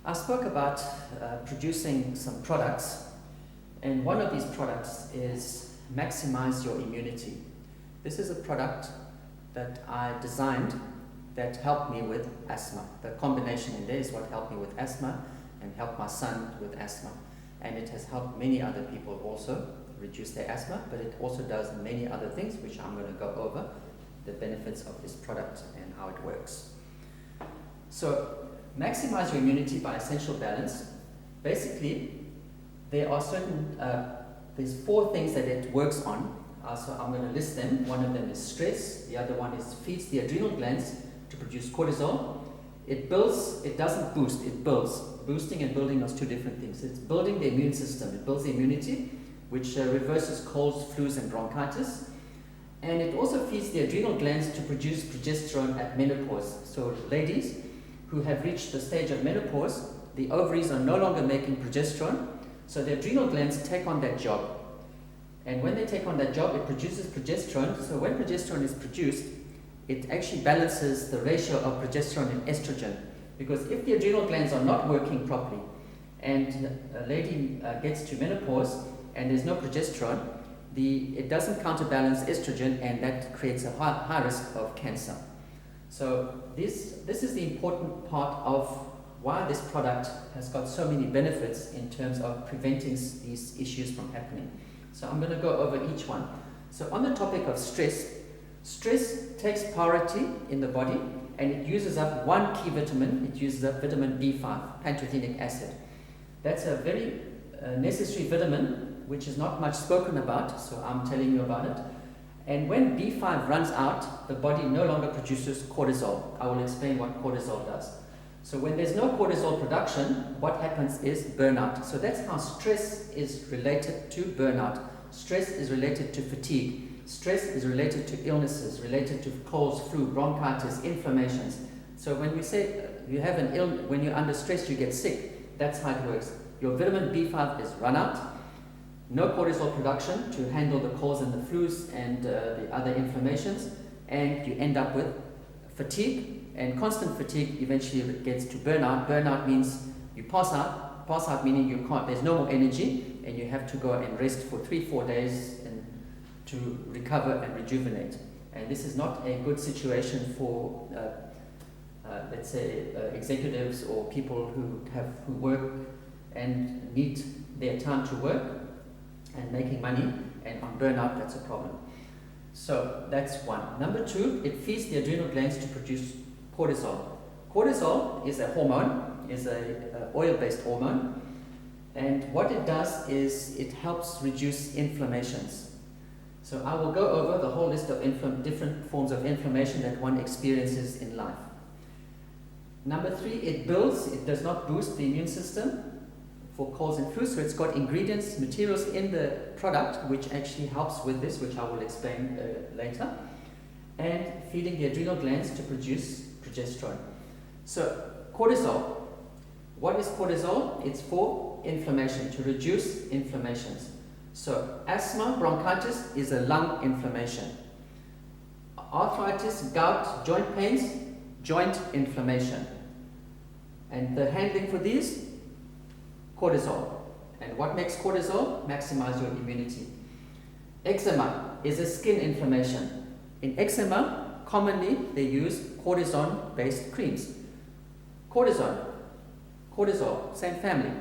I spoke about producing some products, and one of these products is Maximize Your Immunity. This is a product that I designed that helped me with asthma. The combination in there is what helped me with asthma and helped my son with asthma. And it has helped many other people also reduce their asthma, but it also does many other things, which I'm going to go over, the benefits of this product and how it works. So, Maximize Your Immunity by Essential Balance. Basically, there are there's 4 things that it works on. So I'm going to list them. One of them is stress. The other one is feeds the adrenal glands to produce cortisol. It builds, it doesn't boost, it builds. Boosting and building are 2 different things. It's building the immune system. It builds the immunity, which reverses colds, flus, and bronchitis. And it also feeds the adrenal glands to produce progesterone at menopause. So ladies who have reached the stage of menopause, the ovaries are no longer making progesterone, so the adrenal glands take on that job. And when they take on that job, it produces progesterone. So when progesterone is produced, it actually balances the ratio of progesterone and estrogen. Because if the adrenal glands are not working properly, and a lady gets to menopause and there's no progesterone, it doesn't counterbalance estrogen, and that creates a high risk of cancer. So this is the important part of why this product has got so many benefits in terms of preventing these issues from happening. So I'm going to go over each one. So on the topic of stress, stress takes priority in the body, and it uses up one key vitamin. It uses up vitamin B5, pantothenic acid. That's a very necessary vitamin, which is not much spoken about, so I'm telling you about it. And when B5 runs out, the body no longer produces cortisol. I will explain what cortisol does. So when there's no cortisol production, what happens is burnout. So that's how stress is related to burnout. Stress is related to fatigue. Stress is related to illnesses, related to colds, flu, bronchitis, inflammations. So when we say you have an illness, when you're under stress, you get sick. That's how it works. Your vitamin B5 is run out. No cortisol production to handle the colds and the flus and the other inflammations, and you end up with fatigue, and constant fatigue eventually gets to burnout. Burnout means you pass out meaning you can't, there's no more energy, and you have to go and rest for 3-4 days to recover and rejuvenate. And this is not a good situation for let's say executives or people who work and need their time to work and making money, and on burnout, that's a problem. So that's one. Number 2, it feeds the adrenal glands to produce cortisol. Cortisol is a hormone, is a oil-based hormone, and what it does is it helps reduce inflammations. So I will go over the whole list of different forms of inflammation that one experiences in life. Number 3, it builds, it does not boost the immune system for colds and flu, so it's got ingredients, materials in the product which actually helps with this, which I will explain later, and feeding the adrenal glands to produce progesterone. So cortisol, what is cortisol? It's for inflammation, to reduce inflammations. So asthma, bronchitis is a lung inflammation. Arthritis, gout, joint pains, joint inflammation. And the handling for these, cortisol. And what makes cortisol? Maximize your immunity. Eczema is a skin inflammation. In eczema, commonly they use cortisone-based creams. Cortisol, same family.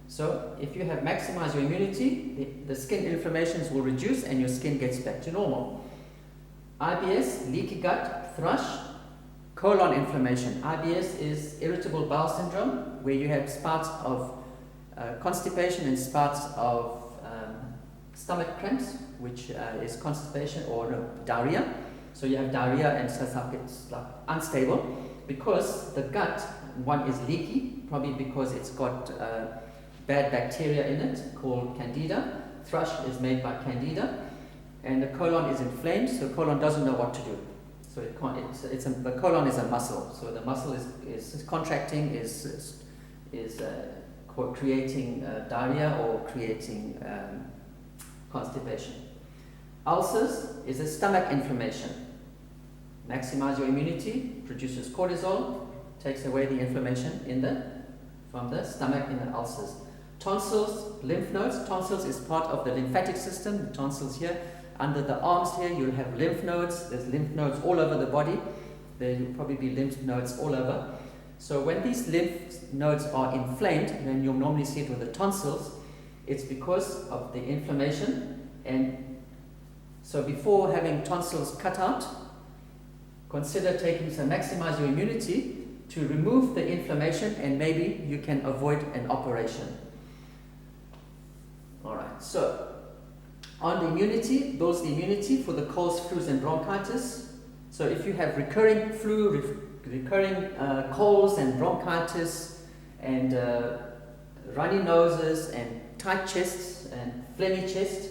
So if you have maximize your immunity, the skin inflammations will reduce and your skin gets back to normal. IBS, leaky gut, thrush, colon inflammation. IBS is irritable bowel syndrome, where you have spouts of constipation and spouts of stomach cramps, which is constipation or diarrhea. So you have diarrhea and it's like unstable because the gut, one is leaky, probably because it's got bad bacteria in it called candida. Thrush is made by candida, and the colon is inflamed, so the colon doesn't know what to do. So the colon is a muscle, so the muscle is contracting, is creating diarrhea or creating constipation. Ulcers is a stomach inflammation. Maximize your immunity, produces cortisol, takes away the inflammation from the stomach in the ulcers. Tonsils, lymph nodes. Tonsils is part of the lymphatic system. The tonsils here. Under the arms here, you'll have lymph nodes. There's lymph nodes all over the body. There will probably be lymph nodes all over. So when these lymph nodes are inflamed, and you'll normally see it with the tonsils, it's because of the inflammation. And so before having tonsils cut out, consider taking some maximize your immunity to remove the inflammation, and maybe you can avoid an operation. Alright, so on the immunity, builds the immunity for the colds, flus and bronchitis. So if you have recurring flu, recurring colds and bronchitis and runny noses and tight chests and phlegmy chest,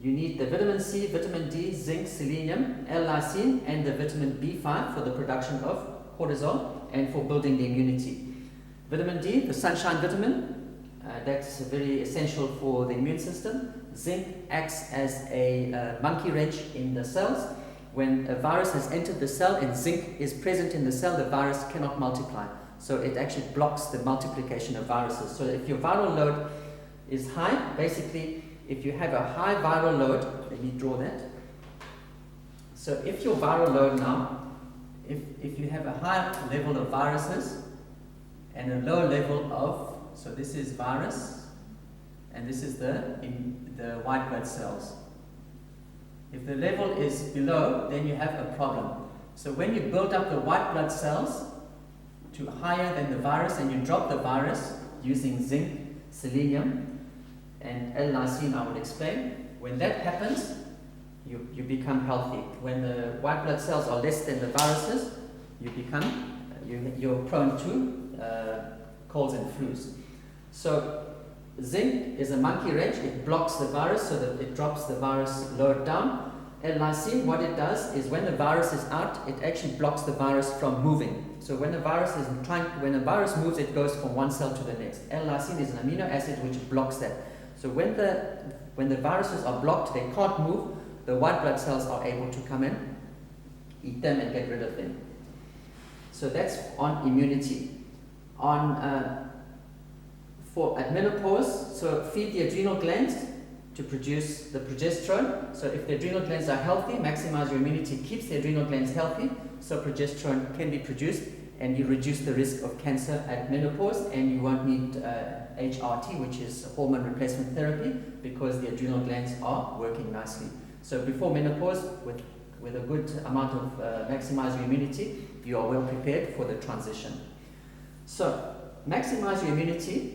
you need the vitamin C, vitamin D, zinc, selenium, L-lysine and the vitamin B5 for the production of cortisol and for building the immunity. Vitamin D, the sunshine vitamin, that's very essential for the immune system. Zinc acts as a monkey wrench in the cells. When a virus has entered the cell and zinc is present in the cell, the virus cannot multiply. So it actually blocks the multiplication of viruses. So if your viral load is high, basically if you have a high viral load, let me draw that. So if your viral load now, if you have a high level of viruses and a low level of, so this is virus and this is the white blood cells. If the level is below, then you have a problem. So when you build up the white blood cells to higher than the virus and you drop the virus using zinc, selenium and L-lysine, I will explain. When that happens, you become healthy. When the white blood cells are less than the viruses, you're prone to colds and flus. So zinc is a monkey wrench. It blocks the virus so that it drops the virus load down. L-lysine, what it does is when the virus is out, it actually blocks the virus from moving. So when a virus moves, it goes from one cell to the next. L-lysine is an amino acid which blocks that. So when the viruses are blocked, they can't move, the white blood cells are able to come in, eat them and get rid of them. So that's on immunity. At menopause, so feed the adrenal glands to produce the progesterone. So if the adrenal glands are healthy, maximize your immunity keeps the adrenal glands healthy, so progesterone can be produced and you reduce the risk of cancer at menopause, and you won't need HRT, which is hormone replacement therapy, because the adrenal glands are working nicely. So before menopause, with a good amount of maximize your immunity, you are well prepared for the transition. So maximize your immunity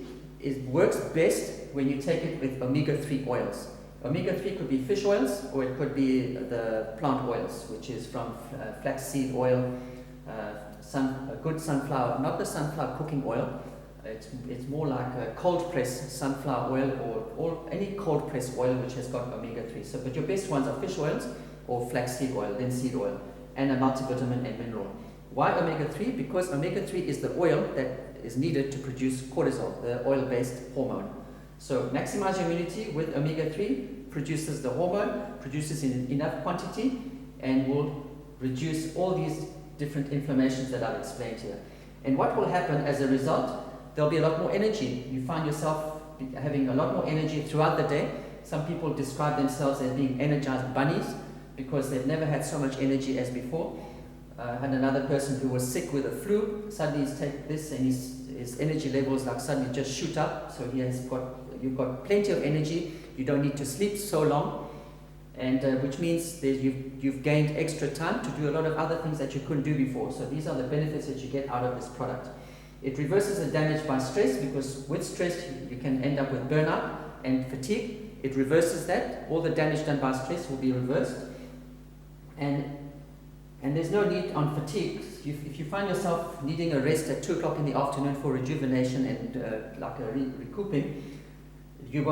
works best when you take it with omega-3 oils. Omega-3 could be fish oils, or it could be the plant oils, which is from flaxseed oil, a good sunflower, not the sunflower cooking oil. It's more like a cold press sunflower oil, or any cold press oil which has got omega-3. So, but your best ones are fish oils or flaxseed oil, then seed oil, and a multivitamin and mineral. Why omega-3? Because omega-3 is the oil that is needed to produce cortisol, the oil-based hormone. So maximize your immunity with omega-3, produces the hormone, produces in enough quantity, and will reduce all these different inflammations that I've explained here. And what will happen as a result? There'll be a lot more energy. You find yourself having a lot more energy throughout the day. Some people describe themselves as being energized bunnies because they've never had so much energy as before. Had another person who was sick with a flu. Suddenly he's taken this and his energy levels like suddenly just shoot up. So you've got plenty of energy. You don't need to sleep so long, and which means that you've gained extra time to do a lot of other things that you couldn't do before. So these are the benefits that you get out of this product. It reverses the damage by stress, because with stress you can end up with burnout and fatigue. It reverses that. All the damage done by stress will be reversed. And there's no need on fatigue. If you find yourself needing a rest at 2 o'clock in the afternoon for rejuvenation and like a recouping, you'll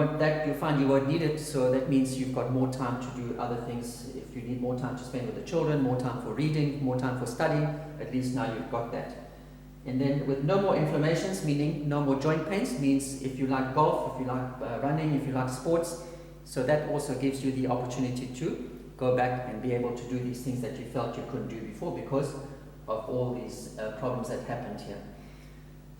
find you won't need it. So that means you've got more time to do other things. If you need more time to spend with the children, more time for reading, more time for studying, at least now you've got that. And then with no more inflammations, meaning no more joint pains, means if you like golf, if you like running, if you like sports, so that also gives you the opportunity to go back and be able to do these things that you felt you couldn't do before because of all these problems that happened here.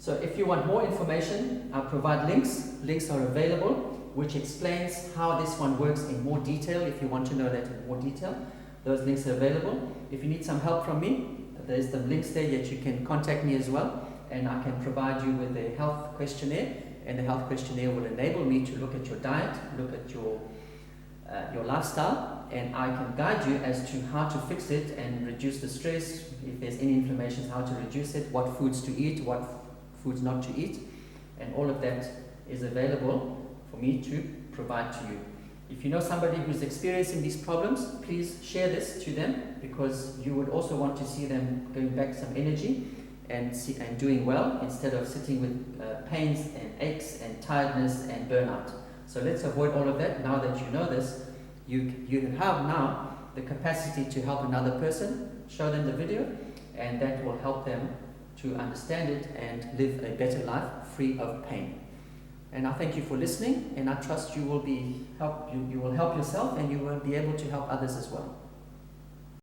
So if you want more information, I provide links. Links are available, which explains how this one works in more detail. If you want to know that in more detail, those links are available. If you need some help from me, there's the links there that you can contact me as well, and I can provide you with a health questionnaire, and the health questionnaire will enable me to look at your diet, look at your lifestyle, and I can guide you as to how to fix it and reduce the stress. If there's any inflammation, how to reduce it, what foods to eat, what foods not to eat, and all of that is available for me to provide to you. If you know somebody who's experiencing these problems, please share this to them, because you would also want to see them going back some energy and doing well, instead of sitting with pains and aches and tiredness and burnout. So let's avoid all of that. Now that you know this, you have now the capacity to help another person. Show them the video, and that will help them to understand it and live a better life free of pain. And I thank you for listening, and I trust you will help yourself, and you will be able to help others as well.